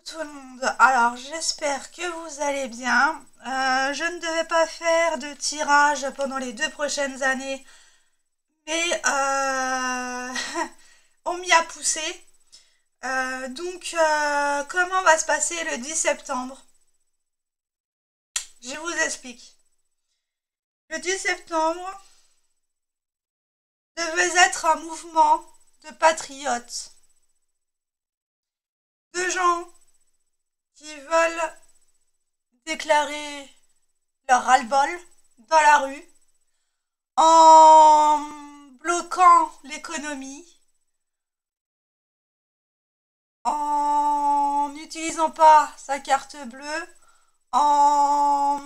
Tout le monde. Alors, j'espère que vous allez bien. Je ne devais pas faire de tirage pendant les 2 prochaines années, mais on m'y a poussé. Comment va se passer le 10 septembre? Je vous explique. Le 10 septembre devait être un mouvement de patriotes, de gens qui veulent déclarer leur ras-le-bol dans la rue en bloquant l'économie, en n'utilisant pas sa carte bleue, en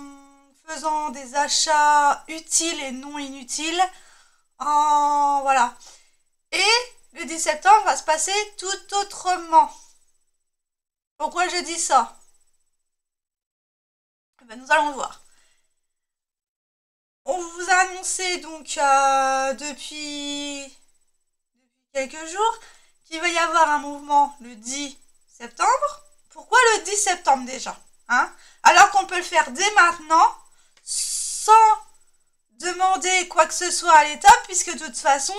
faisant des achats utiles et non inutiles, en voilà. Et le 10 septembre va se passer tout autrement. Pourquoi je dis ça? Ben, nous allons voir. On vous a annoncé donc depuis quelques jours qu'il va y avoir un mouvement le 10 septembre. Pourquoi le 10 septembre déjà, hein? Alors qu'on peut le faire dès maintenant sans demander quoi que ce soit à l'État, puisque de toute façon,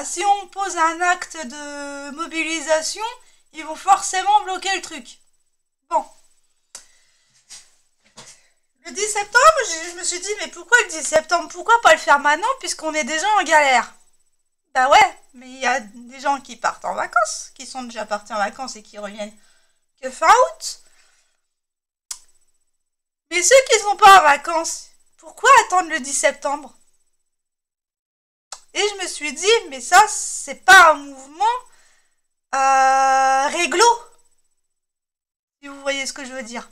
si on pose un acte de mobilisation, ils vont forcément bloquer le truc. Bon. Le 10 septembre, je me suis dit, mais pourquoi le 10 septembre? Pourquoi pas le faire maintenant, puisqu'on est déjà en galère? Bah ouais, mais il y a des gens qui partent en vacances, qui sont déjà partis en vacances et qui reviennent que fin août. Mais ceux qui sont pas en vacances, pourquoi attendre le 10 septembre? Et je me suis dit, mais ça, c'est pas un mouvement réglo, si vous voyez ce que je veux dire.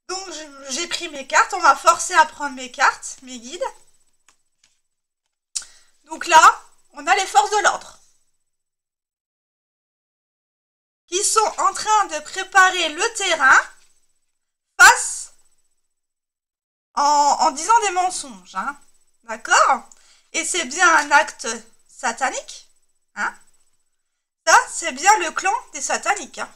Donc j'ai pris mes cartes, on m'a forcé à prendre mes cartes, mes guides. Donc là, on a les forces de l'ordre qui sont en train de préparer le terrain face en disant des mensonges, hein, d'accord? Et c'est bien un acte satanique, hein? Ça, c'est bien le clan des sataniques, hein.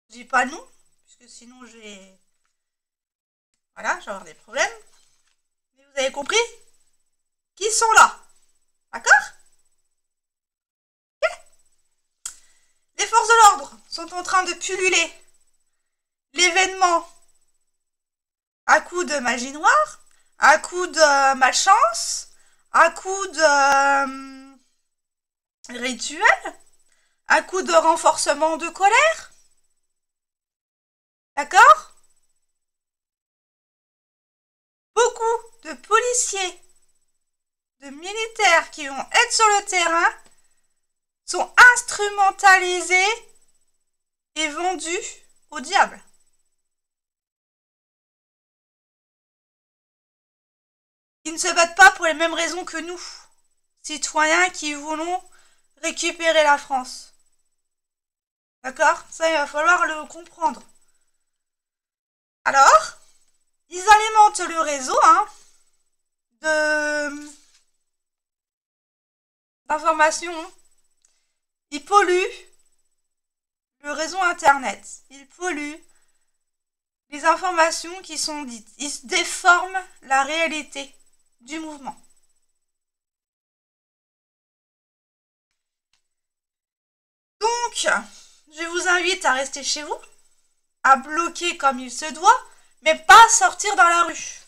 Je dis pas non, puisque sinon je vais... Voilà, je vais avoir des problèmes. Mais vous avez compris? Qui sont là, d'accord? Les forces de l'ordre sont en train de pulluler l'événement à coup de magie noire, à coup de malchance, à coup de rituel, à coup de renforcement de colère. D'accord? Beaucoup de policiers, de militaires qui vont être sur le terrain sont instrumentalisés et vendus au diable. Ils ne se battent pas pour les mêmes raisons que nous, citoyens qui voulons récupérer la France. D'accord? Ça, il va falloir le comprendre. Alors, ils alimentent le réseau, hein, d'informations. Ils polluent le réseau Internet. Ils polluent les informations qui sont dites. Ils déforment la réalité du mouvement. Donc, je vous invite à rester chez vous, à bloquer comme il se doit, mais pas sortir dans la rue.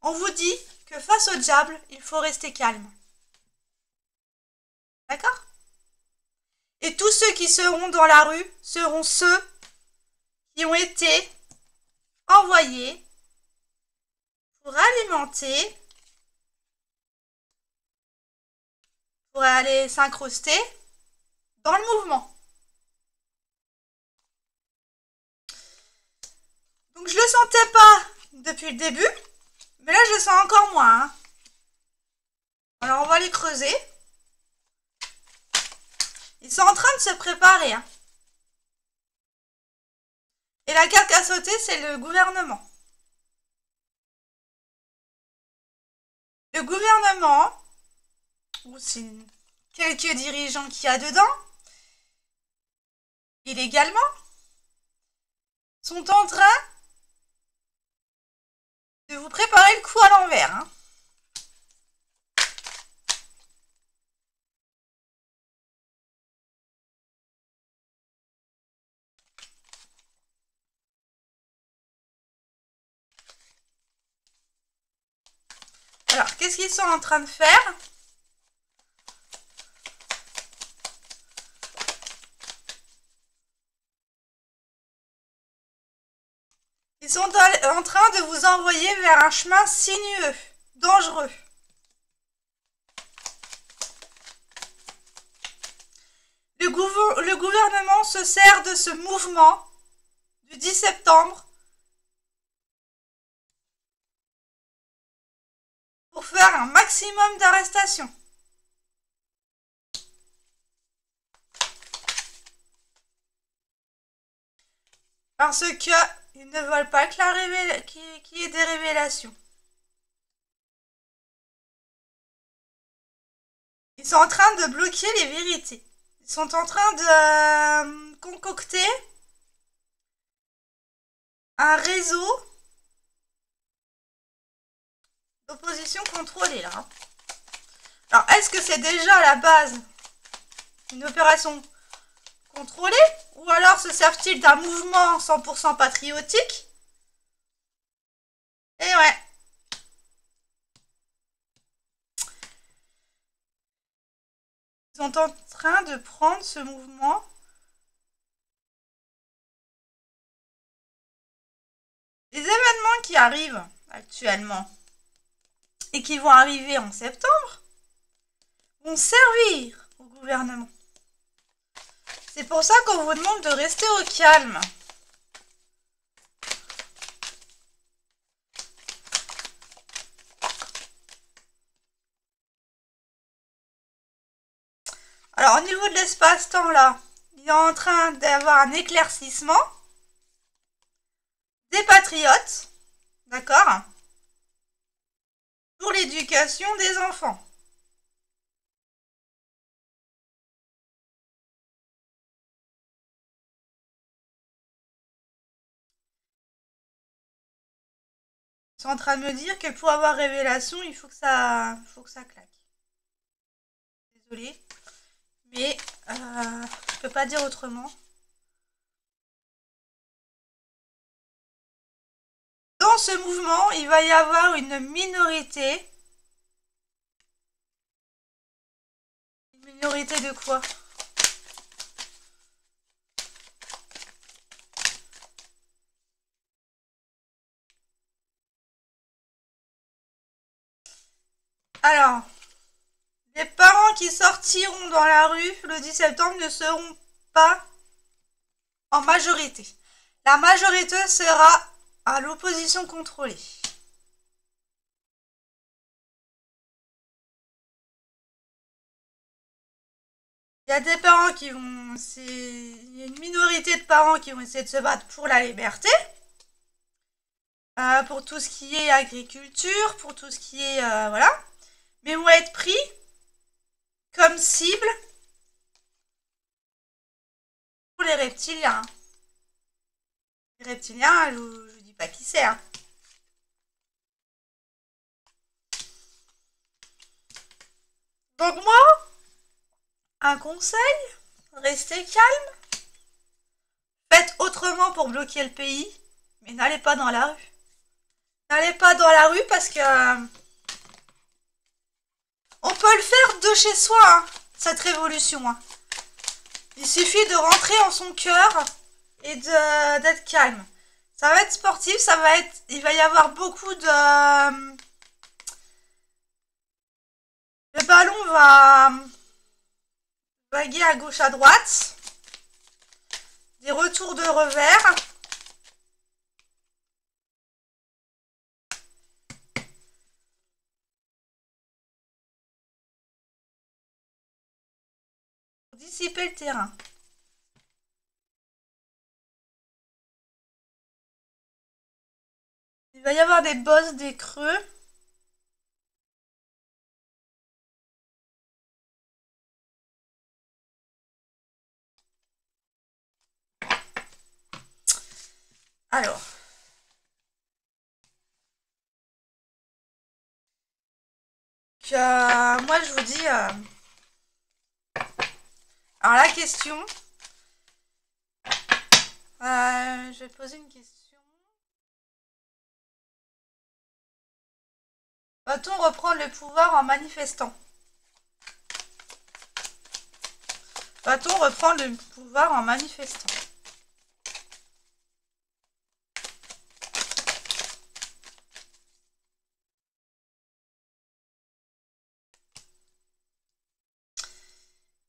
On vous dit que face au diable, il faut rester calme. D'accord? Et tous ceux qui seront dans la rue seront ceux qui ont été envoyés pour alimenter, pour aller s'incruster dans le mouvement. Donc je le sentais pas depuis le début, mais là je le sens encore moins, hein. Alors on va les creuser. Ils sont en train de se préparer, hein. Et la carte à sauter, c'est le gouvernement. Le gouvernement, ou c'est quelques dirigeants qu'il y a dedans, illégalement, sont en train de vous préparer le coup à l'envers. Hein. Alors, qu'est-ce qu'ils sont en train de faire? Ils sont en train de vous envoyer vers un chemin sinueux, dangereux. Le gouvernement se sert de ce mouvement du 10 septembre pour faire un maximum d'arrestations. Parce qu'ils ne veulent pas qu'il y ait des révélations. Ils sont en train de bloquer les vérités. Ils sont en train de concocter un réseau d'opposition contrôlée, là. Alors, est-ce que c'est déjà à la base une opération contrôlée? Ou alors se servent-ils d'un mouvement 100% patriotique? Et ouais. Ils sont en train de prendre ce mouvement. Les événements qui arrivent actuellement et qui vont arriver en septembre vont servir au gouvernement. C'est pour ça qu'on vous demande de rester au calme. Alors, au niveau de l'espace-temps, là, il est en train d'avoir un éclaircissement des patriotes, d'accord, pour l'éducation des enfants. Ils sont en train de me dire que pour avoir révélation, il faut que ça claque. Désolée, mais je peux pas dire autrement. Dans ce mouvement, il va y avoir une minorité. Une minorité de quoi? Alors, les parents qui sortiront dans la rue le 10 septembre ne seront pas en majorité. La majorité sera à l'opposition contrôlée. Il y a des parents qui vont... Il y a une minorité de parents qui vont essayer de se battre pour la liberté. Pour tout ce qui est agriculture, pour tout ce qui est... voilà. Mais vont être pris comme cible pour les reptiliens. Les reptiliens, je vous dis pas qui c'est. Hein. Donc moi, un conseil, restez calme. Faites autrement pour bloquer le pays, mais n'allez pas dans la rue. N'allez pas dans la rue parce que... on peut le faire de chez soi, hein, cette révolution. Hein. Il suffit de rentrer en son cœur et d'être calme. Ça va être sportif, ça va être... Il va y avoir beaucoup de... Le ballon va vaguer à gauche à droite. Des retours de revers. Pour dissiper le terrain. Il va y avoir des bosses, des creux. Alors. Moi, je vous dis... Alors, la question... je vais poser une question. Va-t-on reprendre le pouvoir en manifestant? Va-t-on reprendre le pouvoir en manifestant?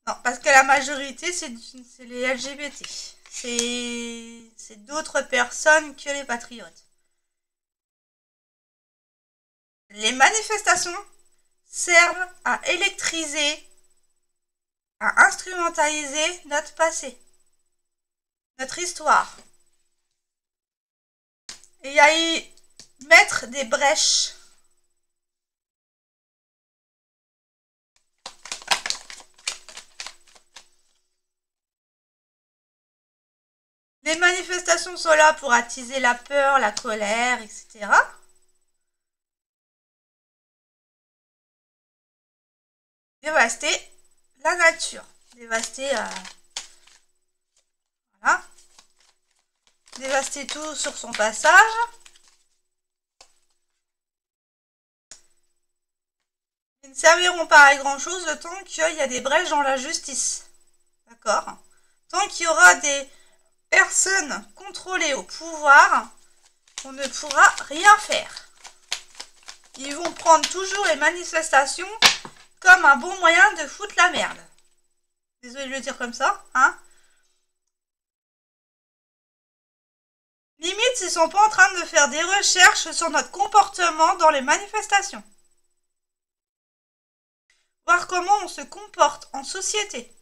Non, parce que la majorité, c'est les LGBT. C'est d'autres personnes que les patriotes. Les manifestations servent à électriser, à instrumentaliser notre passé, notre histoire. Et à y mettre des brèches. Les manifestations sont là pour attiser la peur, la colère, etc. Dévaster la nature. Dévaster... voilà. Dévaster tout sur son passage. Ils ne serviront pas à grand chose le temps qu'il y a des brèches dans la justice. D'accord? Tant qu'il y aura des personnes contrôlées au pouvoir, on ne pourra rien faire. Ils vont prendre toujours les manifestations comme un bon moyen de foutre la merde. Désolée de le dire comme ça, hein? Limite, ils sont pas en train de faire des recherches sur notre comportement dans les manifestations. Voir comment on se comporte en société.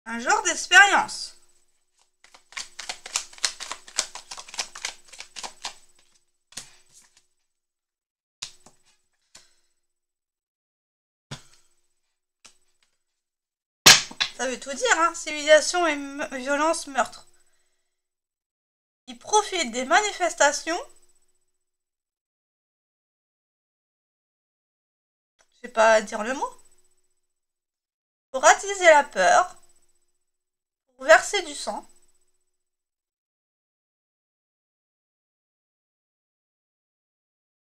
Un genre d'expérience. Ça veut tout dire, hein? Civilisation et violence, meurtre. Ils profitent des manifestations. Je vais pas dire le mot. Pour attiser la peur. Pour verser du sang.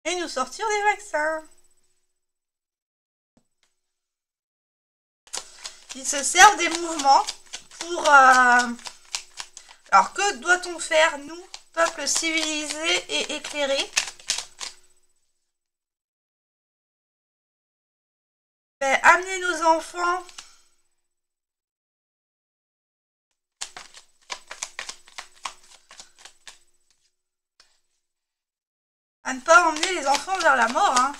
Et nous sortir des vaccins. Ils se servent des mouvements pour... Alors, que doit-on faire, nous, peuple civilisé et éclairé? Ben, amener nos enfants à ne pas emmener les enfants vers la mort, hein,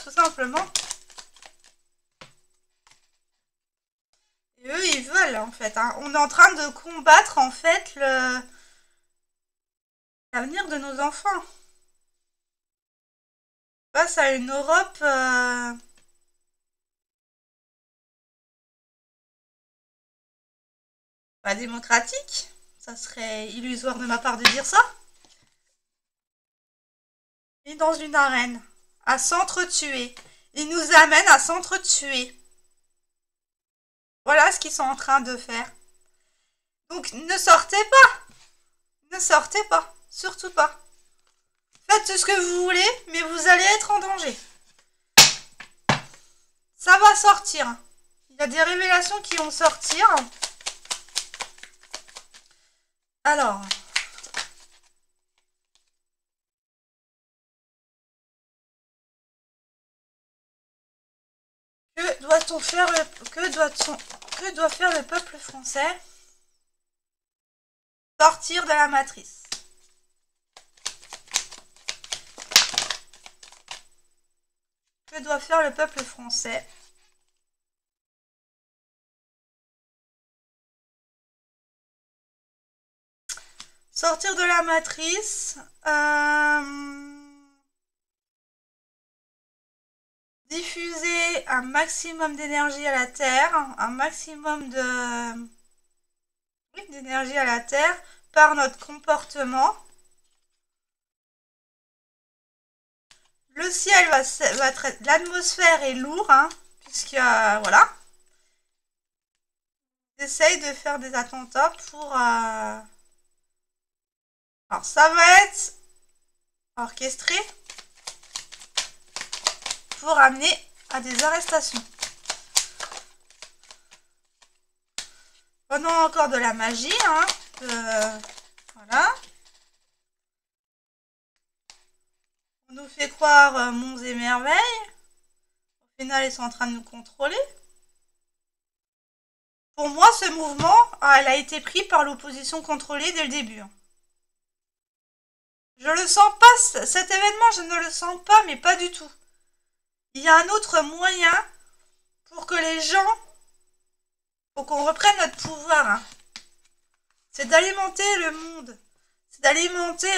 tout simplement. Et eux, ils veulent, en fait. Hein. On est en train de combattre, en fait, l'avenir de nos enfants. Face à une Europe... pas démocratique. Ça serait illusoire de ma part de dire ça. Et dans une arène, à s'entretuer. Ils nous amènent à s'entretuer. Voilà ce qu'ils sont en train de faire. Donc ne sortez pas. Ne sortez pas. Surtout pas. Faites ce que vous voulez, mais vous allez être en danger. Ça va sortir. Il y a des révélations qui vont sortir. Alors... Que doit-on faire que doit faire le peuple français? Sortir de la matrice. Que doit faire le peuple français? Sortir de la matrice. Diffuser un maximum d'énergie à la Terre. Un maximum d'énergie à la Terre. par notre comportement. Le ciel va être... L'atmosphère est lourde, hein, puisque, voilà. Ils essayent de faire des attentats pour... Alors, ça va être orchestré pour amener à des arrestations. Prenons encore de la magie, hein. Voilà. On nous fait croire monts et merveilles. Au final, ils sont en train de nous contrôler. Pour moi, ce mouvement, elle a été pris par l'opposition contrôlée dès le début. Je le sens pas, cet événement, je ne le sens pas, mais pas du tout. Il y a un autre moyen pour que les gens, pour qu'on reprenne notre pouvoir, hein. C'est d'alimenter le monde. C'est d'alimenter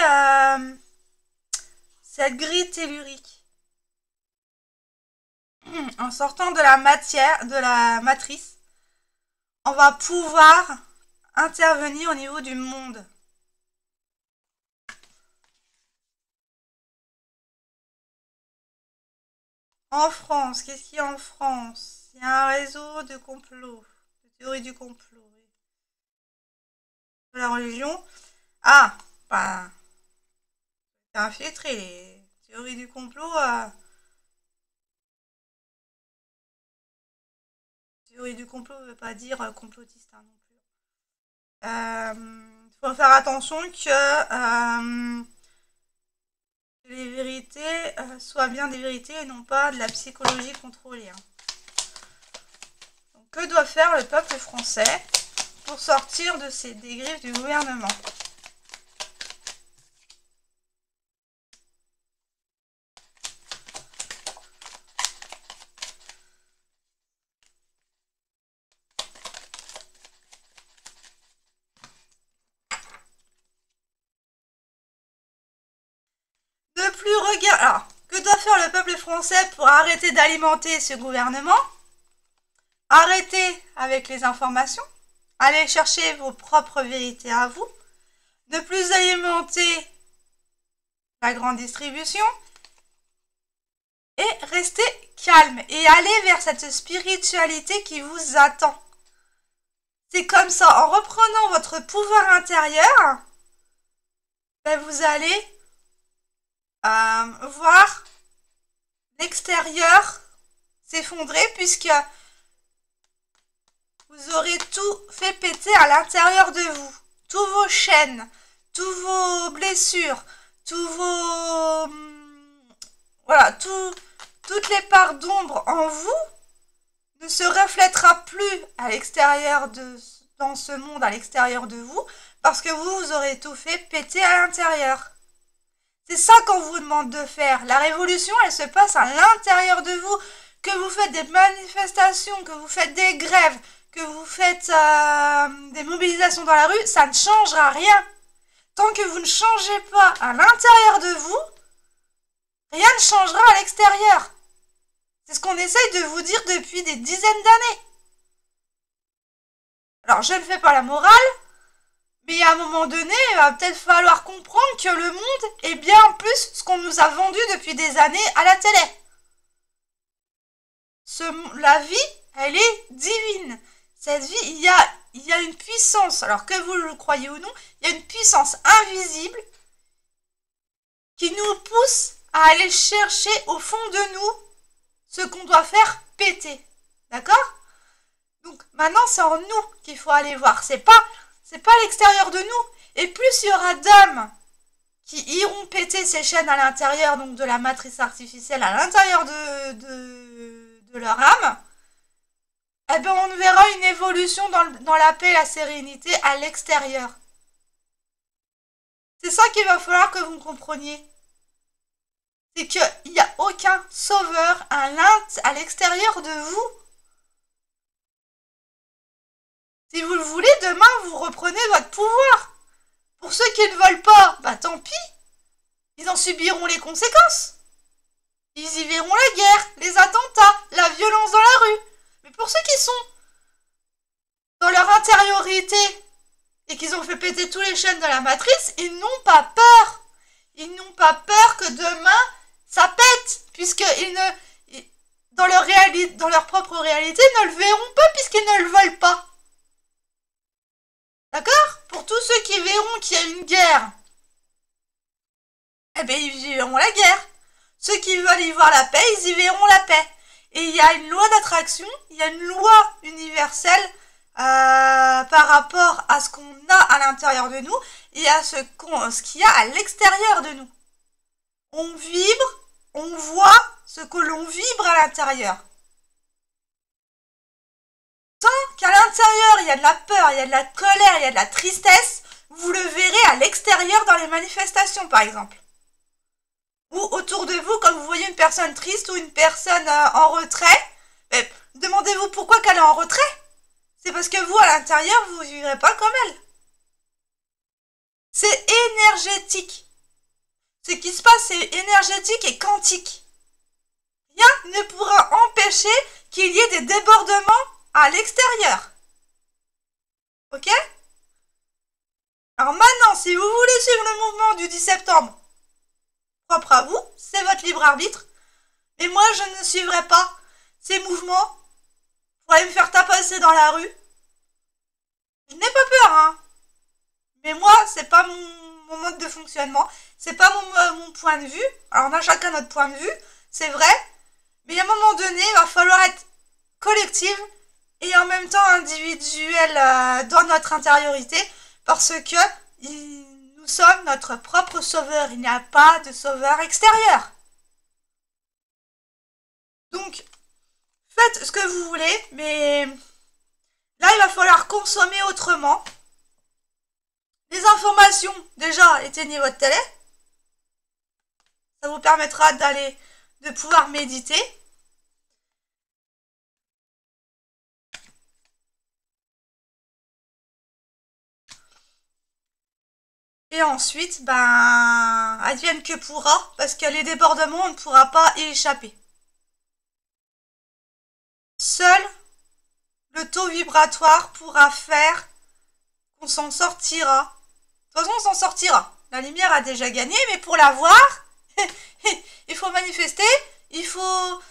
cette grille tellurique. En sortant de la matière, de la matrice, on va pouvoir intervenir au niveau du monde. En France, qu'est-ce qu'il y a en France? Il y a un réseau de complot, de théorie du complot. De la religion. Ah, bah, c'est infiltré, les théories du complot. Théorie du complot ne veut pas dire complotiste, hein, non plus. Faut faire attention que les vérités soient bien des vérités et non pas de la psychologie contrôlée. Hein. Donc, que doit faire le peuple français pour sortir de ces griffes du gouvernement? Ne plus regarder. Alors, que doit faire le peuple français pour arrêter d'alimenter ce gouvernement? Arrêtez avec les informations. Allez chercher vos propres vérités à vous. Ne plus alimenter la grande distribution. Et restez calme. Et allez vers cette spiritualité qui vous attend. C'est comme ça, en reprenant votre pouvoir intérieur, ben vous allez voir l'extérieur s'effondrer puisque vous aurez tout fait péter à l'intérieur de vous. Tous vos chaînes, tous vos blessures, tous vos... voilà, toutes les parts d'ombre en vous ne se reflètera plus à l'extérieur dans ce monde, à l'extérieur de vous, parce que vous aurez tout fait péter à l'intérieur. C'est ça qu'on vous demande de faire. La révolution, elle se passe à l'intérieur de vous. Que vous faites des manifestations, que vous faites des grèves, que vous faites des mobilisations dans la rue, ça ne changera rien. Tant que vous ne changez pas à l'intérieur de vous, rien ne changera à l'extérieur. C'est ce qu'on essaye de vous dire depuis des dizaines d'années. Alors, je ne fais pas la morale, mais à un moment donné, il va peut-être falloir comprendre que le monde est bien plus ce qu'on nous a vendu depuis des années à la télé. La vie, elle est divine. Cette vie, il y a une puissance, alors que vous le croyez ou non, il y a une puissance invisible qui nous pousse à aller chercher au fond de nous ce qu'on doit faire péter. D'accord? Donc maintenant, c'est en nous qu'il faut aller voir. C'est pas à l'extérieur de nous. Et plus il y aura d'hommes qui iront péter ces chaînes à l'intérieur, donc de la matrice artificielle à l'intérieur de leur âme, eh bien on verra une évolution dans la paix et la sérénité à l'extérieur. C'est ça qu'il va falloir que vous compreniez. C'est qu'il n'y a aucun sauveur à l'extérieur de vous. Si vous le voulez, demain, vous reprenez votre pouvoir. Pour ceux qui ne veulent pas, bah tant pis. Ils en subiront les conséquences. Ils y verront la guerre, les attentats, la violence dans la rue. Mais pour ceux qui sont dans leur intériorité et qu'ils ont fait péter tous les chaînes de la matrice, ils n'ont pas peur. Ils n'ont pas peur que demain, ça pète, puisqu'ils ne, dans leur propre réalité, ne le verront pas, puisqu'ils ne le veulent pas. D'accord? Pour tous ceux qui verront qu'il y a une guerre, eh bien, ils verront la guerre. Ceux qui veulent y voir la paix, ils y verront la paix. Et il y a une loi d'attraction, il y a une loi universelle par rapport à ce qu'on a à l'intérieur de nous et à ce qu'il y a à l'extérieur de nous. On vibre, on voit ce que l'on vibre à l'intérieur. Tant qu'à l'intérieur, il y a de la peur, il y a de la colère, il y a de la tristesse, vous le verrez à l'extérieur dans les manifestations, par exemple. Ou autour de vous, quand vous voyez une personne triste ou une personne en retrait, demandez-vous pourquoi qu'elle est en retrait. C'est parce que vous, à l'intérieur, vous ne vivrez pas comme elle. C'est énergétique. Ce qui se passe, c'est énergétique et quantique. Rien ne pourra empêcher qu'il y ait des débordements à l'extérieur. Ok? Alors maintenant, si vous voulez suivre le mouvement du 10 septembre, propre à vous, c'est votre libre arbitre. Mais moi, je ne suivrai pas ces mouvements pour aller me faire tapasser dans la rue. Je n'ai pas peur, hein. Mais moi, c'est pas mon mode de fonctionnement. C'est pas mon point de vue. Alors, on a chacun notre point de vue, c'est vrai. Mais à un moment donné, il va falloir être collective et en même temps individuel dans notre intériorité parce que nous sommes notre propre sauveur. Il n'y a pas de sauveur extérieur. Donc, faites ce que vous voulez, mais là, il va falloir consommer autrement. Les informations, déjà, éteignez votre télé. Ça vous permettra de pouvoir méditer. Et ensuite, advienne que pourra, parce que les débordements, on ne pourra pas y échapper. Seul le taux vibratoire pourra faire qu'on s'en sortira. De toute façon, on s'en sortira. La lumière a déjà gagné, mais pour l'avoir, il faut manifester, il faut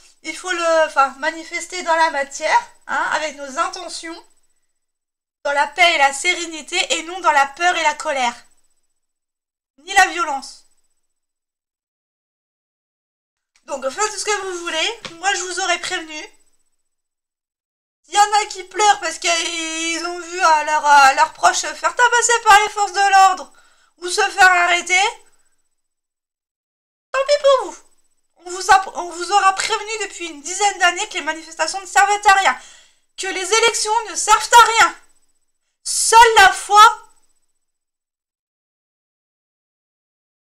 manifester dans la matière, hein, avec nos intentions, dans la paix et la sérénité, et non dans la peur et la colère, ni la violence. Donc faites ce que vous voulez, moi je vous aurais prévenu. Il y en a qui pleurent parce qu'ils ont vu leurs proches se faire tabasser par les forces de l'ordre ou se faire arrêter. Tant pis pour vous. On vous aura prévenu depuis une dizaine d'années que les manifestations ne servaient à rien, que les élections ne servent à rien. Seule la foi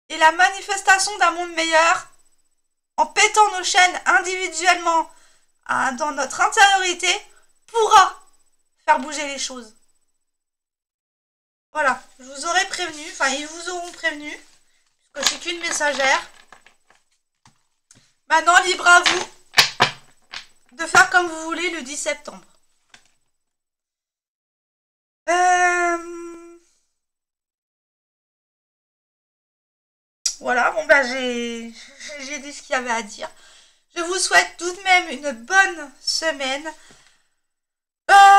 et la manifestation d'un monde meilleur, en pétant nos chaînes individuellement dans notre intériorité, pourra faire bouger les choses. Voilà, je vous aurais prévenu, enfin ils vous auront prévenu, puisque je suis qu'une messagère. Maintenant, libre à vous de faire comme vous voulez le 10 septembre. Voilà, j'ai dit ce qu'il y avait à dire. Je vous souhaite tout de même une bonne semaine.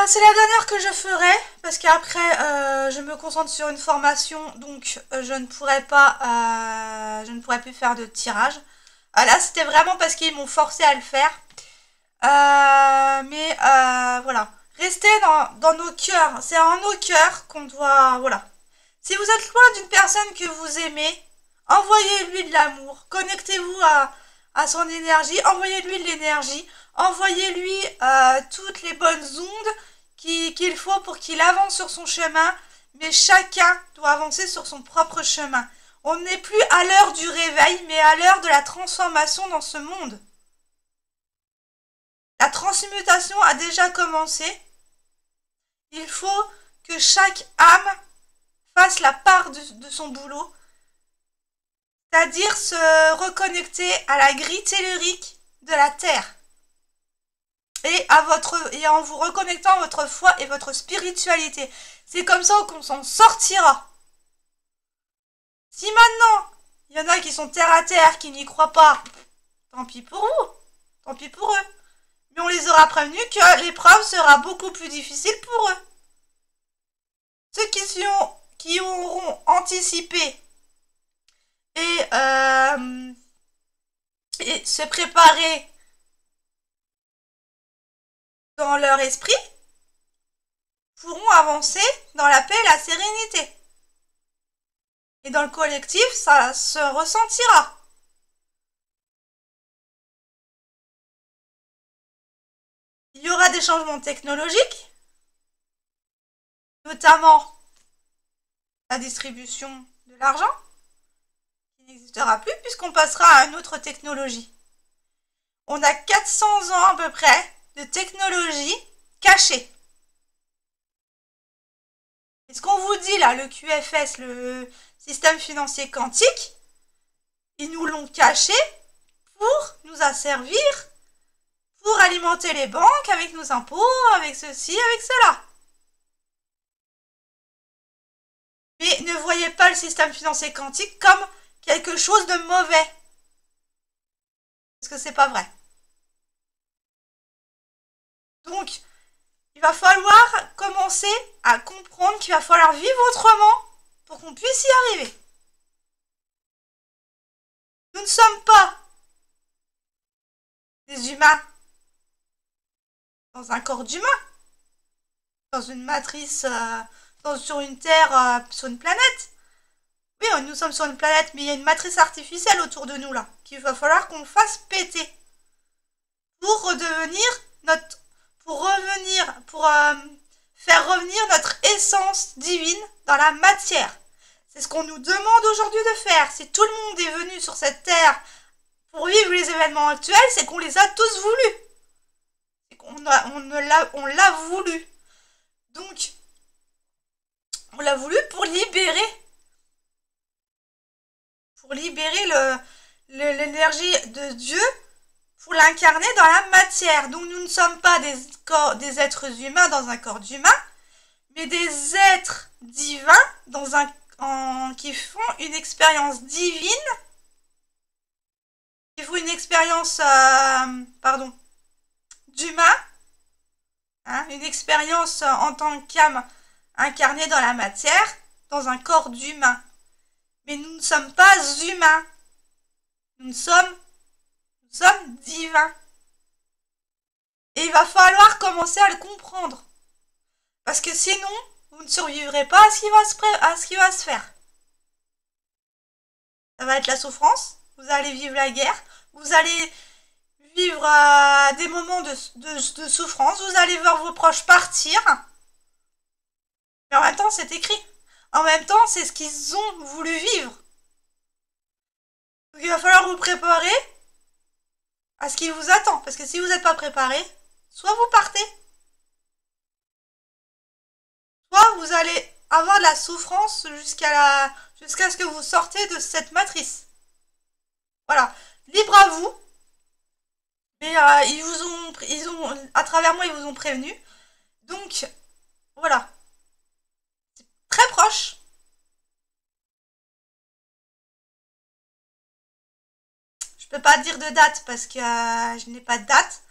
C'est la dernière que je ferai, parce qu'après, je me concentre sur une formation, donc je ne pourrai plus faire de tirage. Là, c'était vraiment parce qu'ils m'ont forcé à le faire. Voilà. Restez dans nos cœurs. C'est en nos cœurs qu'on doit... Voilà. Si vous êtes loin d'une personne que vous aimez, envoyez-lui de l'amour. Connectez-vous à son énergie. Envoyez-lui de l'énergie. Envoyez-lui toutes les bonnes ondes qu'il faut pour qu'il avance sur son chemin. Mais chacun doit avancer sur son propre chemin. On n'est plus à l'heure du réveil, mais à l'heure de la transformation dans ce monde. La transmutation a déjà commencé. Il faut que chaque âme fasse la part de son boulot, c'est-à-dire se reconnecter à la grille tellurique de la Terre. et en vous reconnectant à votre foi et votre spiritualité. C'est comme ça qu'on s'en sortira. Si maintenant, il y en a qui sont terre à terre, qui n'y croient pas, tant pis pour vous, tant pis pour eux. Mais on les aura prévenus que l'épreuve sera beaucoup plus difficile pour eux. Ceux qui auront anticipé et se préparer dans leur esprit pourront avancer dans la paix et la sérénité. Et dans le collectif, ça se ressentira. Il y aura des changements technologiques, notamment la distribution de l'argent, qui n'existera plus puisqu'on passera à une autre technologie. On a 400 ans à peu près de technologie cachée. Et ce qu'on vous dit là, le QFS, le système financier quantique, ils nous l'ont caché pour nous asservir, pour alimenter les banques avec nos impôts, avec ceci, avec cela. Mais ne voyez pas le système financier quantique comme quelque chose de mauvais. Parce que c'est pas vrai. Donc, il va falloir commencer à comprendre qu'il va falloir vivre autrement pour qu'on puisse y arriver. Nous ne sommes pas des humains dans un corps d'humain, dans une matrice, sur une Terre, sur une planète. Oui, nous sommes sur une planète, mais il y a une matrice artificielle autour de nous, là, qu'il va falloir qu'on fasse péter pour redevenir faire revenir notre essence divine dans la matière. C'est ce qu'on nous demande aujourd'hui de faire. Si tout le monde est venu sur cette terre pour vivre les événements actuels, c'est qu'on les a tous voulus. C'est qu'on l'a voulu. Donc, on l'a voulu pour libérer l'énergie de Dieu, pour l'incarner dans la matière. Donc nous ne sommes pas des êtres humains dans un corps d'humain, mais des êtres divins qui font une expérience divine, qui font une expérience d'humain, hein, une expérience en tant qu'âme incarnée dans la matière, dans un corps d'humain. Mais nous ne sommes pas humains. Nous sommes divins. Et il va falloir commencer à le comprendre. Parce que sinon, vous ne survivrez pas à ce qui va se faire. Ça va être la souffrance, vous allez vivre la guerre, vous allez vivre des moments de souffrance, vous allez voir vos proches partir. Mais en même temps, c'est écrit. En même temps, c'est ce qu'ils ont voulu vivre. Donc il va falloir vous préparer à ce qui vous attend. Parce que si vous n'êtes pas préparé, soit vous partez, soit vous allez avoir de la souffrance jusqu'à ce que vous sortez de cette matrice. Voilà. Libre à vous. Mais à travers moi, ils vous ont prévenu. Donc, voilà. C'est très proche. Je peux pas dire de date parce que je n'ai pas de date.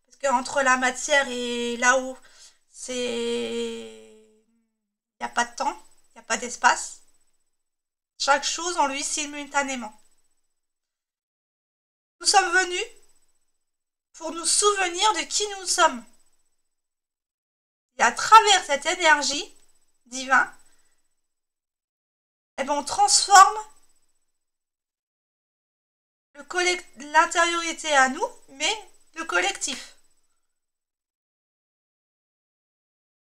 Parce que entre la matière et là-haut, il n'y a pas de temps, il n'y a pas d'espace. Chaque chose en lui simultanément. Nous sommes venus pour nous souvenir de qui nous sommes. Et à travers cette énergie divine, eh ben on transforme l'intériorité à nous, mais le collectif.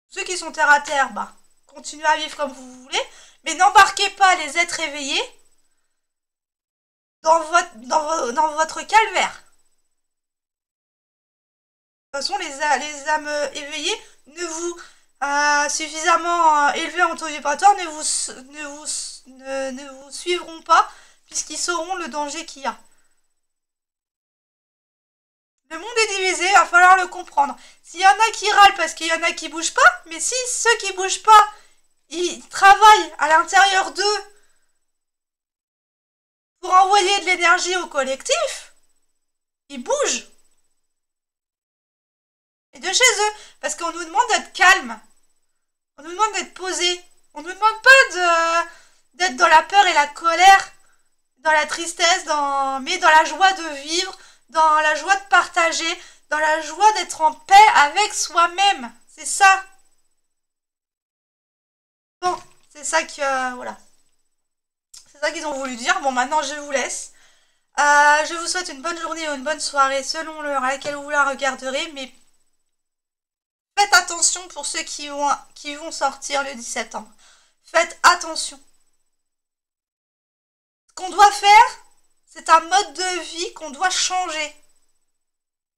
Ceux qui sont terre à terre, bah, continuez à vivre comme vous voulez, mais n'embarquez pas les êtres éveillés dans votre calvaire. De toute façon, les âmes éveillées ne vous suffisamment élevées en taux vibratoire ne vous suivront pas, puisqu'ils sauront le danger qu'il y a. Le monde est divisé, il va falloir le comprendre. S'il y en a qui râlent parce qu'il y en a qui bougent pas, mais si ceux qui bougent pas, ils travaillent à l'intérieur d'eux pour envoyer de l'énergie au collectif, ils bougent. Et de chez eux. Parce qu'on nous demande d'être calme. On nous demande d'être posé. On nous demande pas d'être dans la peur et la colère, dans la tristesse, mais dans la joie de vivre, dans la joie de partager, dans la joie d'être en paix avec soi-même. C'est ça. Bon, c'est ça que... voilà. C'est ça qu'ils ont voulu dire. Bon, maintenant, je vous laisse. Je vous souhaite une bonne journée ou une bonne soirée selon l'heure à laquelle vous la regarderez, mais faites attention pour ceux qui vont sortir le 10 septembre. Faites attention. Ce qu'on doit faire, c'est un mode de vie qu'on doit changer.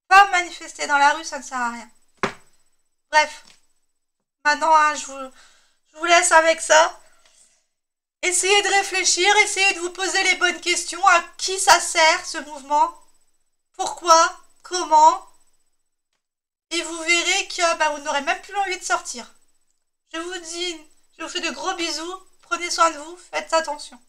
Pas manifester dans la rue, ça ne sert à rien. Bref. Maintenant, hein, je vous laisse avec ça. Essayez de réfléchir, essayez de vous poser les bonnes questions. À qui ça sert, ce mouvement? Pourquoi? Comment? Et vous verrez que vous n'aurez même plus envie de sortir. Je vous fais de gros bisous. Prenez soin de vous. Faites attention.